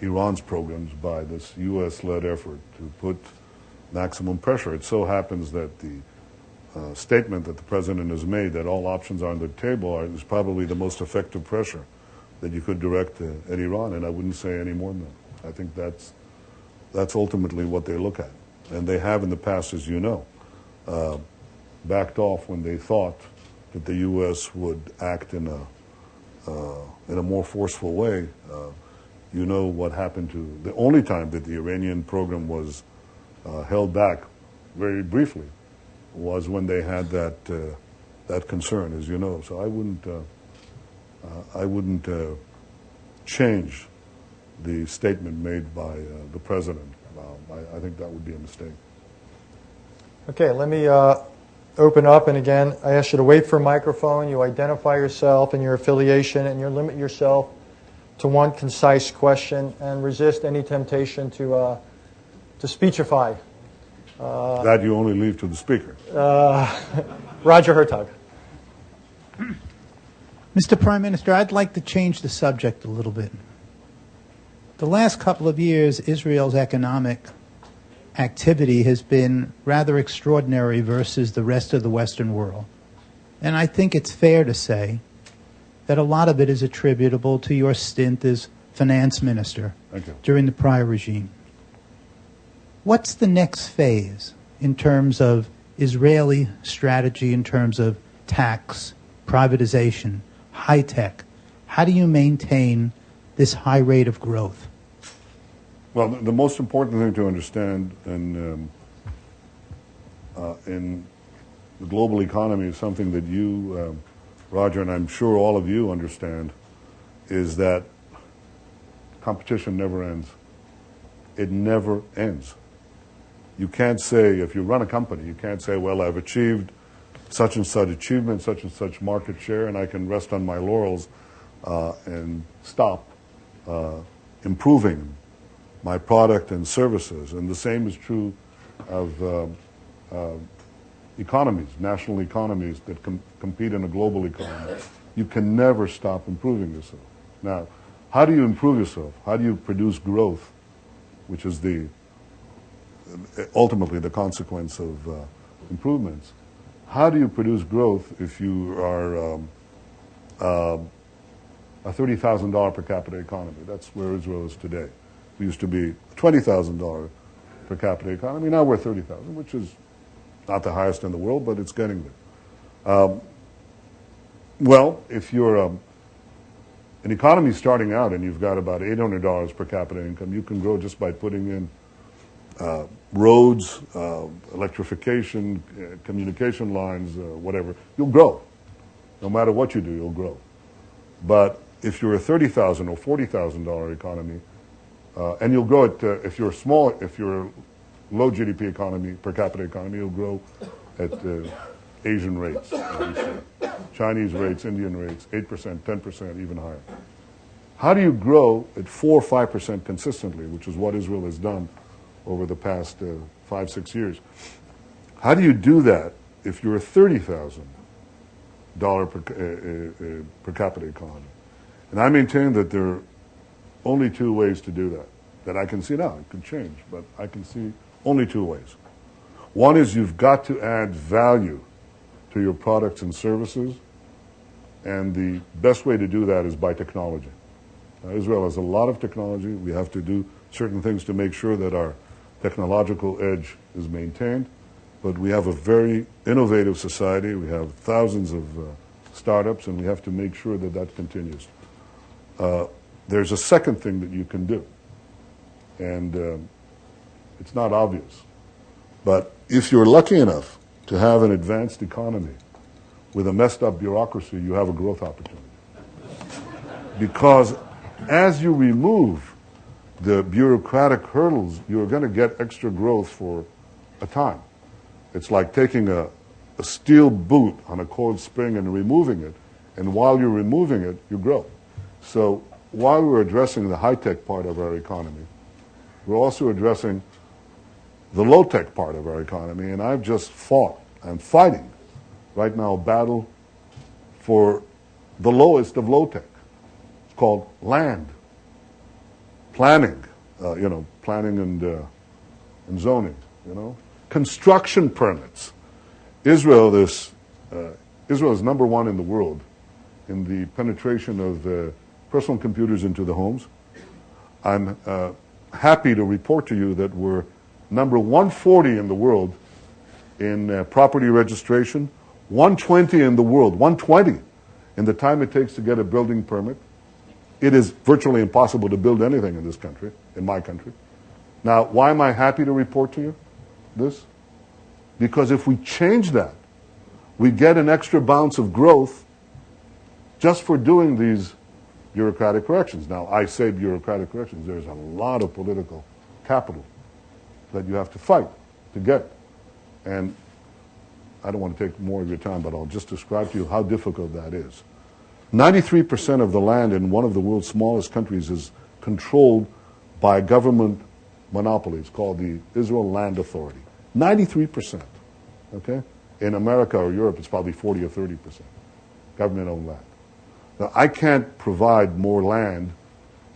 Iran's programs by this U.S.-led effort to put maximum pressure. It so happens that the statement that the president has made that all options are on the table is probably the most effective pressure that you could direct at Iran, and I wouldn't say any more than that. I think that's ultimately what they look at. And they have in the past, as you know, backed off when they thought that the U.S. would act in a more forceful way. You know what happened to the only time that the Iranian program was held back, very briefly, was when they had that concern, as you know. So I wouldn't change the statement made by the president. I think that would be a mistake. Okay, let me open up, and again, I ask you to wait for a microphone. You identify yourself and your affiliation, and you limit yourself to one concise question, and resist any temptation to speechify. That you only leave to the speaker. Roger Hertog. Mr. Prime Minister, I'd like to change the subject a little bit. The last couple of years, Israel's economic activity has been rather extraordinary versus the rest of the Western world. And I think it's fair to say that a lot of it is attributable to your stint as finance minister during the prior regime. What's the next phase in terms of Israeli strategy, in terms of tax, privatization, high tech? How do you maintain this high rate of growth? Well, the most important thing to understand in the global economy is something that you, Roger, and I'm sure all of you understand, is that competition never ends. It never ends. You can't say, if you run a company, you can't say, well, I've achieved such and such achievement, such and such market share, and I can rest on my laurels and stop improving my product and services. And the same is true of economies, national economies that compete in a global economy. You can never stop improving yourself. Now, how do you improve yourself? How do you produce growth, which is ultimately the consequence of improvements? How do you produce growth if you are a $30,000 per capita economy? That's where Israel is today. We used to be a $20,000 per capita economy. Now we're 30,000, which is not the highest in the world, but it's getting there. Well, if you're an economy starting out and you've got about $800 per capita income, you can grow just by putting in roads, electrification, communication lines, whatever. You'll grow. No matter what you do, you'll grow. But if you're a $30,000 or $40,000 economy, and you'll grow at, if you're a low GDP economy, per capita economy, you'll grow at Asian rates, Chinese rates, Indian rates, 8%, 10%, even higher. How do you grow at 4 or 5% consistently, which is what Israel has done over the past 5-6 years? How do you do that if you're a $30,000 per capita economy? And I maintain that there are only two ways to do that I can see now. It could change, but I can see only two ways. One is you've got to add value to your products and services, and the best way to do that is by technology. Israel has a lot of technology. We have to do certain things to make sure that our technological edge is maintained, but we have a very innovative society. We have thousands of startups, and we have to make sure that that continues. There's a second thing that you can do, and it's not obvious, but if you're lucky enough to have an advanced economy with a messed up bureaucracy, you have a growth opportunity. Because as you remove the bureaucratic hurdles, you're going to get extra growth for a time. It's like taking a steel boot on a cold spring and removing it, and while you're removing it, you grow. So while we're addressing the high-tech part of our economy, we're also addressing the low-tech part of our economy, and I've just I'm fighting right now a battle for the lowest of low-tech. It's called land. planning, planning and zoning, construction permits. Israel is number one in the world in the penetration of personal computers into the homes. I'm happy to report to you that we're number 140 in the world in property registration, 120 in the world, 120 in the time it takes to get a building permit. It is virtually impossible to build anything in this country, in my country. Now, why am I happy to report to you this? Because if we change that, we get an extra bounce of growth just for doing these bureaucratic corrections. Now, I say bureaucratic corrections. There's a lot of political capital that you have to fight to get. And I don't want to take more of your time, but I'll just describe to you how difficult that is. 93% of the land in one of the world's smallest countries is controlled by a government monopoly. It's called the Israel Land Authority. 93%. Okay? In America or Europe, it's probably 40 or 30% government-owned land. Now, I can't provide more land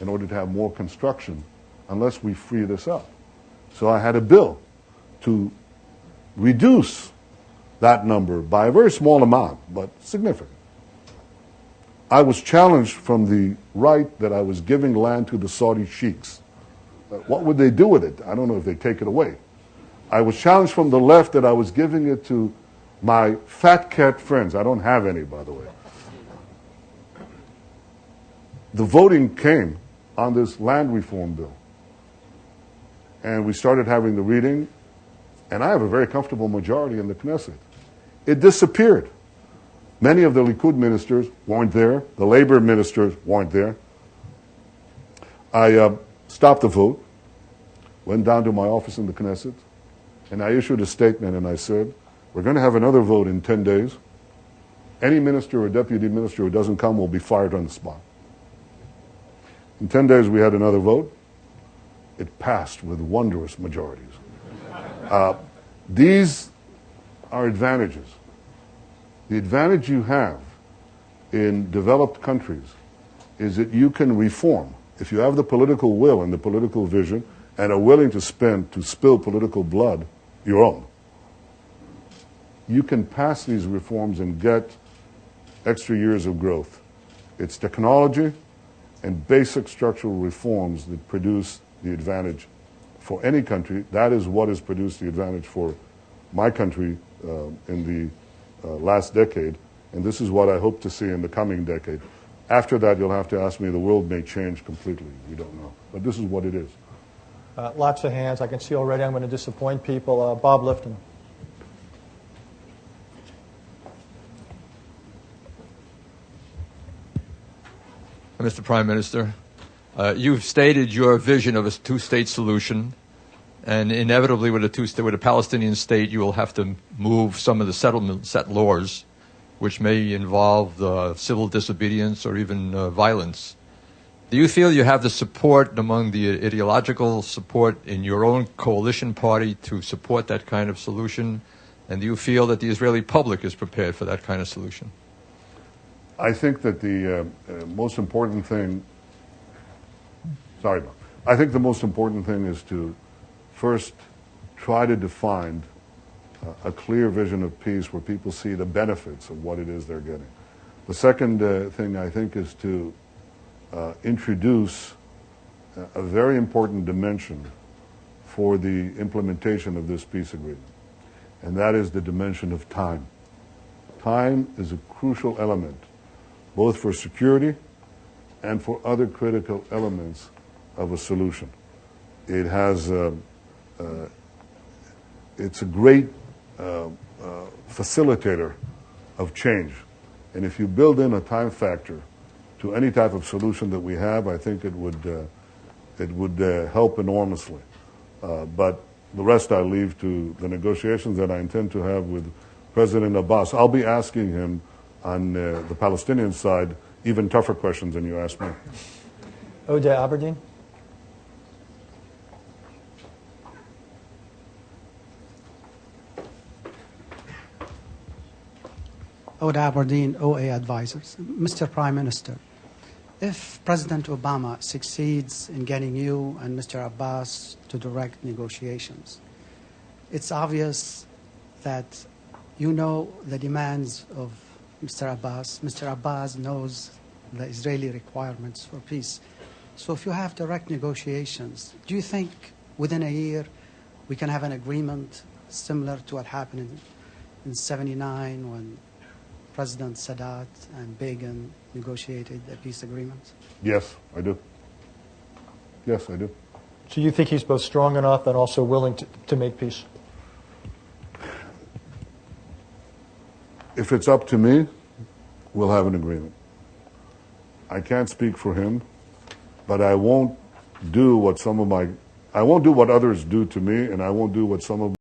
in order to have more construction unless we free this up. So I had a bill to reduce that number by a very small amount, but significant. I was challenged from the right that I was giving land to the Saudi sheiks. What would they do with it? I don't know if they take it away. I was challenged from the left that I was giving it to my fat cat friends. I don't have any, by the way. The voting came on this land reform bill. And we started having the reading, and I have a very comfortable majority in the Knesset. It disappeared. Many of the Likud ministers weren't there. The labor ministers weren't there. I stopped the vote, went down to my office in the Knesset, and I issued a statement, and I said, we're going to have another vote in 10 days. Any minister or deputy minister who doesn't come will be fired on the spot. In 10 days, we had another vote. It passed with wondrous majorities. These are advantages. The advantage you have in developed countries is that you can reform. If you have the political will and the political vision and are willing to spill political blood, your own, you can pass these reforms and get extra years of growth. It's technology and basic structural reforms that produce the advantage for any country. That is what has produced the advantage for my country in the last decade, and this is what I hope to see in the coming decade. After that, you'll have to ask me, the world may change completely. We don't know. But this is what it is. Lots of hands. I can see already I'm going to disappoint people. Bob Lifton. Mr. Prime Minister, you've stated your vision of a two-state solution, and inevitably with a Palestinian state, you will have to move some of the settlement laws, which may involve civil disobedience or even violence. Do you feel you have the support among the ideological support in your own coalition party to support that kind of solution? And do you feel that the Israeli public is prepared for that kind of solution? I think that the most important thing, I think the most important thing is to first try to define a clear vision of peace where people see the benefits of what it is they're getting. The second thing I think is to introduce a very important dimension for the implementation of this peace agreement, and that is the dimension of time. Time is a crucial element, both for security and for other critical elements of a solution. It has, it's a great facilitator of change. And if you build in a time factor to any type of solution that we have, I think it would help enormously. But the rest I leave to the negotiations that I intend to have with President Abbas. I'll be asking him on the Palestinian side even tougher questions than you asked me. Ode Aberdeen. Ode Aberdeen, OA Advisors. Mr. Prime Minister, if President Obama succeeds in getting you and Mr. Abbas to direct negotiations, it's obvious that you know the demands of Mr. Abbas. Mr. Abbas knows the Israeli requirements for peace. So if you have direct negotiations, do you think within a year we can have an agreement similar to what happened in 79 when President Sadat and Begin negotiated a peace agreement? Yes, I do. Yes, I do. So you think he's both strong enough and also willing to make peace? If it's up to me, we'll have an agreement. I can't speak for him, but I won't do what I won't do what others do to me, and I won't do what some of